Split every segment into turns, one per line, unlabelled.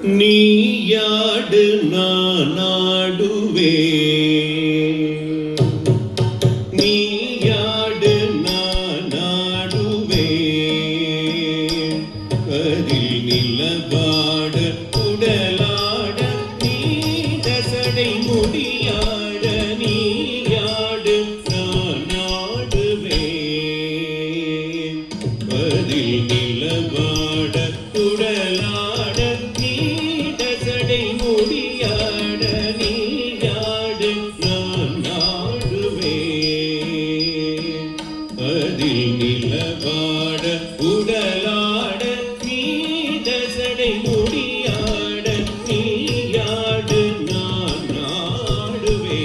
நீயாடு நாடுவே நீயாடு நாடுவே அதில் நிலவாட உடலாட நீடசடை முடியாட நீயாடு நாடுவே அதில் நிலவாட உடலாட நீடசடை முடியாட நீயாடு நாடுவே அதில் நிலவாட உடலாட நீடசடை முடியாட நீயாடு நாடுவே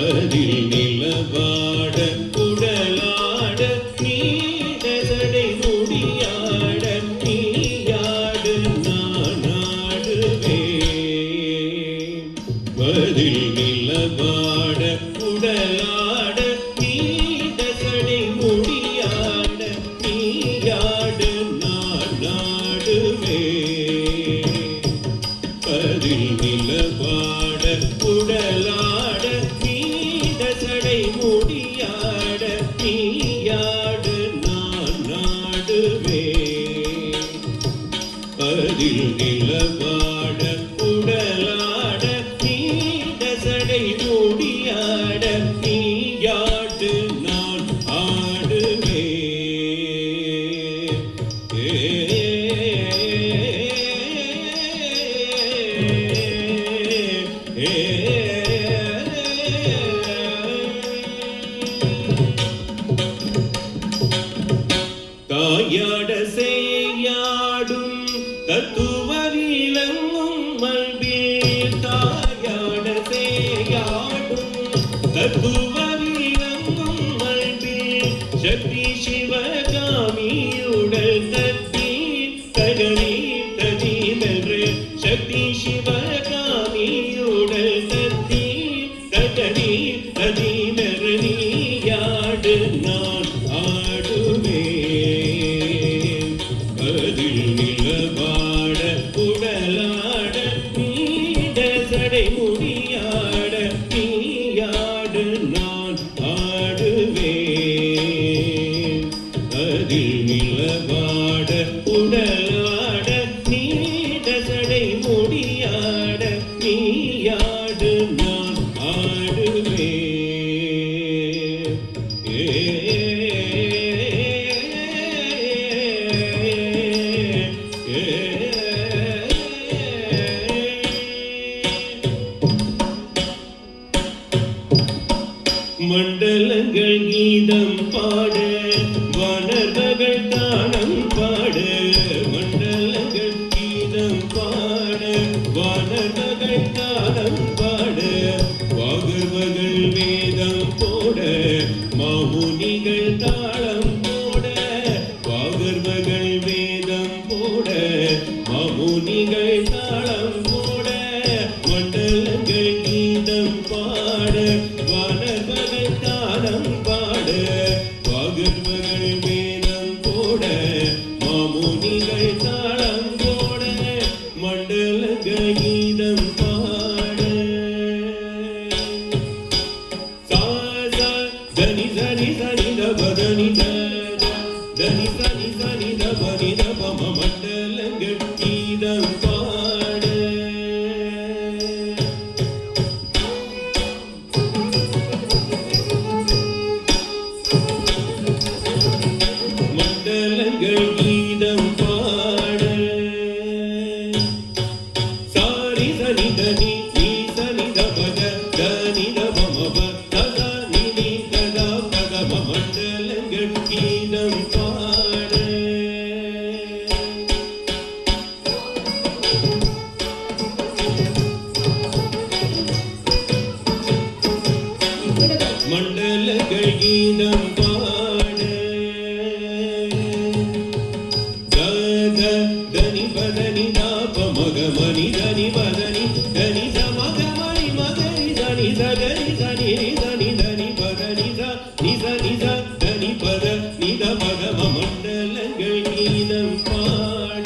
அதில் நிலவாட உடலாட நீடசடை முடியாட நீயாடு நாடுவே அதில் நிலவாட உடலாட நீடசடை முடியாட நீயாடு நாடுவே அதில் நிலவாட உடலாட நீடசடை முடியாட நீயாடு நாடுவே அதில் நிலவாட உடலாட நீடசடை முடியாட நீயாடு நான் ஆடுவே தாயாட செய்யாடும் தத்துவவிலங்கும் மல்பில் தாயாட செய்யாடும் தத்துவவிலங்கும் மல்பில் சக்தி சிவகாமியுடல் தத்தி தகனி ததிமென்று சக்தி சிவகாமியுடல் தத்தி தகனி ததிமென்று நீயாடு நான் ஆடுவே அதில் நிலவாட உடலாட நீடசடை முடியாட நீயாடு நான் ஆடுவே அதில் நிலவாட உடலாட நீடசடை முடியாட நீயாடு நான் ஆடுவே மண்டலங்கள் கீதம் பாட வனர்கள் தானம் பாட மண்டலங்கள் கீதம் பாட வனர்கள் தானம் பாட வாகவர்கள் வேதம் போட மாமுனிகள் தாளம் போட வாகவர்கள் வேதம் போட மாமுனிகள் தாளம் போட மண்டலங்கள் கீதம் பாட வனர்கள் தானம் பாட வாகவர்கள் வேதம் போட மாமுனிகள் தாளம் போட மண்டலங்கள் கீதம் பாட சாசா தனி தனி தனி தபதனி தனி தனி தனி தபனி தபம மண்டலங்கள் கீதம் பாட மண்டலங்கள் கீதம் பாட சாரி சனி தனி நீ சனி தபத தனி தபமப ததா நிதி ததா பதம மண்டலங்கள் கீதம் பாட மண்டலங்கள் கீதம் பாட தனி பதனி தாப மக மணி தனி பதனி தனி சமக மணி மகரி தனி சகரி தனி தனி தனி பதனி நிச நிச தனி பத நித பத மண்டலங்கள் கீதம் பாட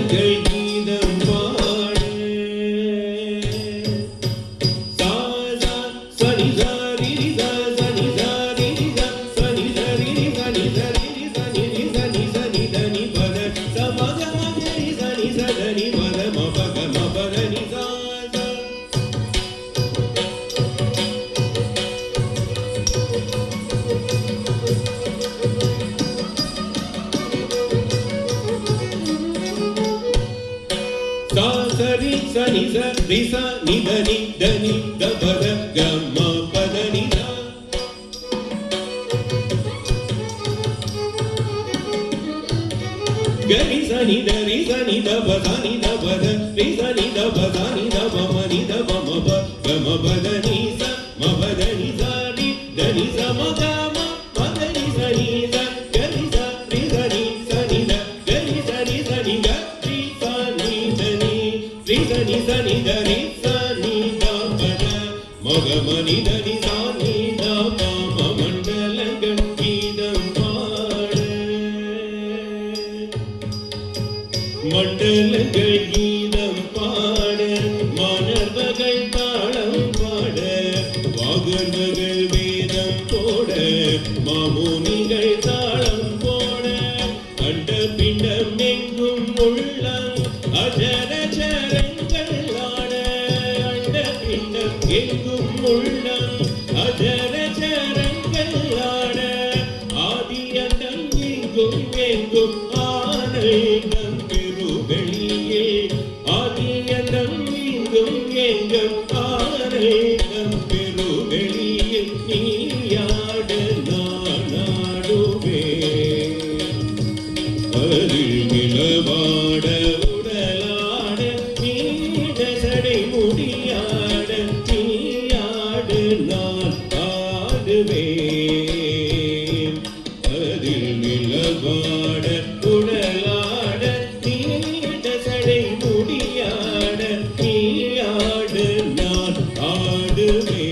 மண்டலங்கள் கீதம் பாட சா சா சனி சா ரி ரி சா சனி சா ரி ரி சா சனி சா ரி ரி சனி சா ரி ரி சனி ரி சனி சனி தனி பத ச மக மக ரி சனி ச தனி பத ம பக ம பத நி சா சா sa sa ri sa ni sa ri sa ni da ni da pa da ga ma pa da ni da ga ri sa ni da pa sa ni da pa da ri sa ni da pa sa ni da pa ma ni da pa ma pa ga ma pa da ni sa ma pa da ni sa ri da ni sa ma ga ma pa da ni sa ga ri sa ni sa ni da ga ri sa ni ga ri sa ni da ni ri sa ni da ri sa ni da pa da ma ga ma ni da ni sa ni da pa ma மண்டலங்கள் கீதம் பாட மண்டலங்கள் கீதம் பாட மாணவர்கள் தாளம் பாட வாகர்கள் வேதம் போட மாமுனிகள் தாளம் போட கண்ட பிண்டம் எங்கும் உள்ளம் அஜரச்சரங்கள் ஆட அண்ட பிண்டம் எங்கும் உள்ளம் அஜரச்சரங்கள் ஆட ஆதியந்தம் எங்கும் எங்கும் ஆனந்தம் பெருவெளியே ஆதியந்தம் எங்கும் எங்கும் ஆனந்தம் பெருவெளியே நீயாட நாடுவே அதில் நிலவாட உடலாட நீட சடை முடியாட நீயாடு நான் ஆடுவேன் அதில் நிலவாட உடலாட நீட சடை முடியாட நீயாடு நான் ஆடுவேன்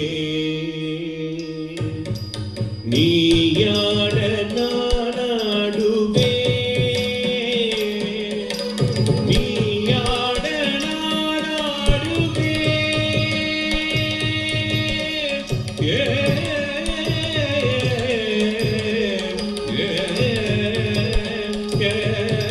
நீயாட நான் ஆடுவேன் நீயாட நான் ஆடுவேன் ஏ ஏ ஏ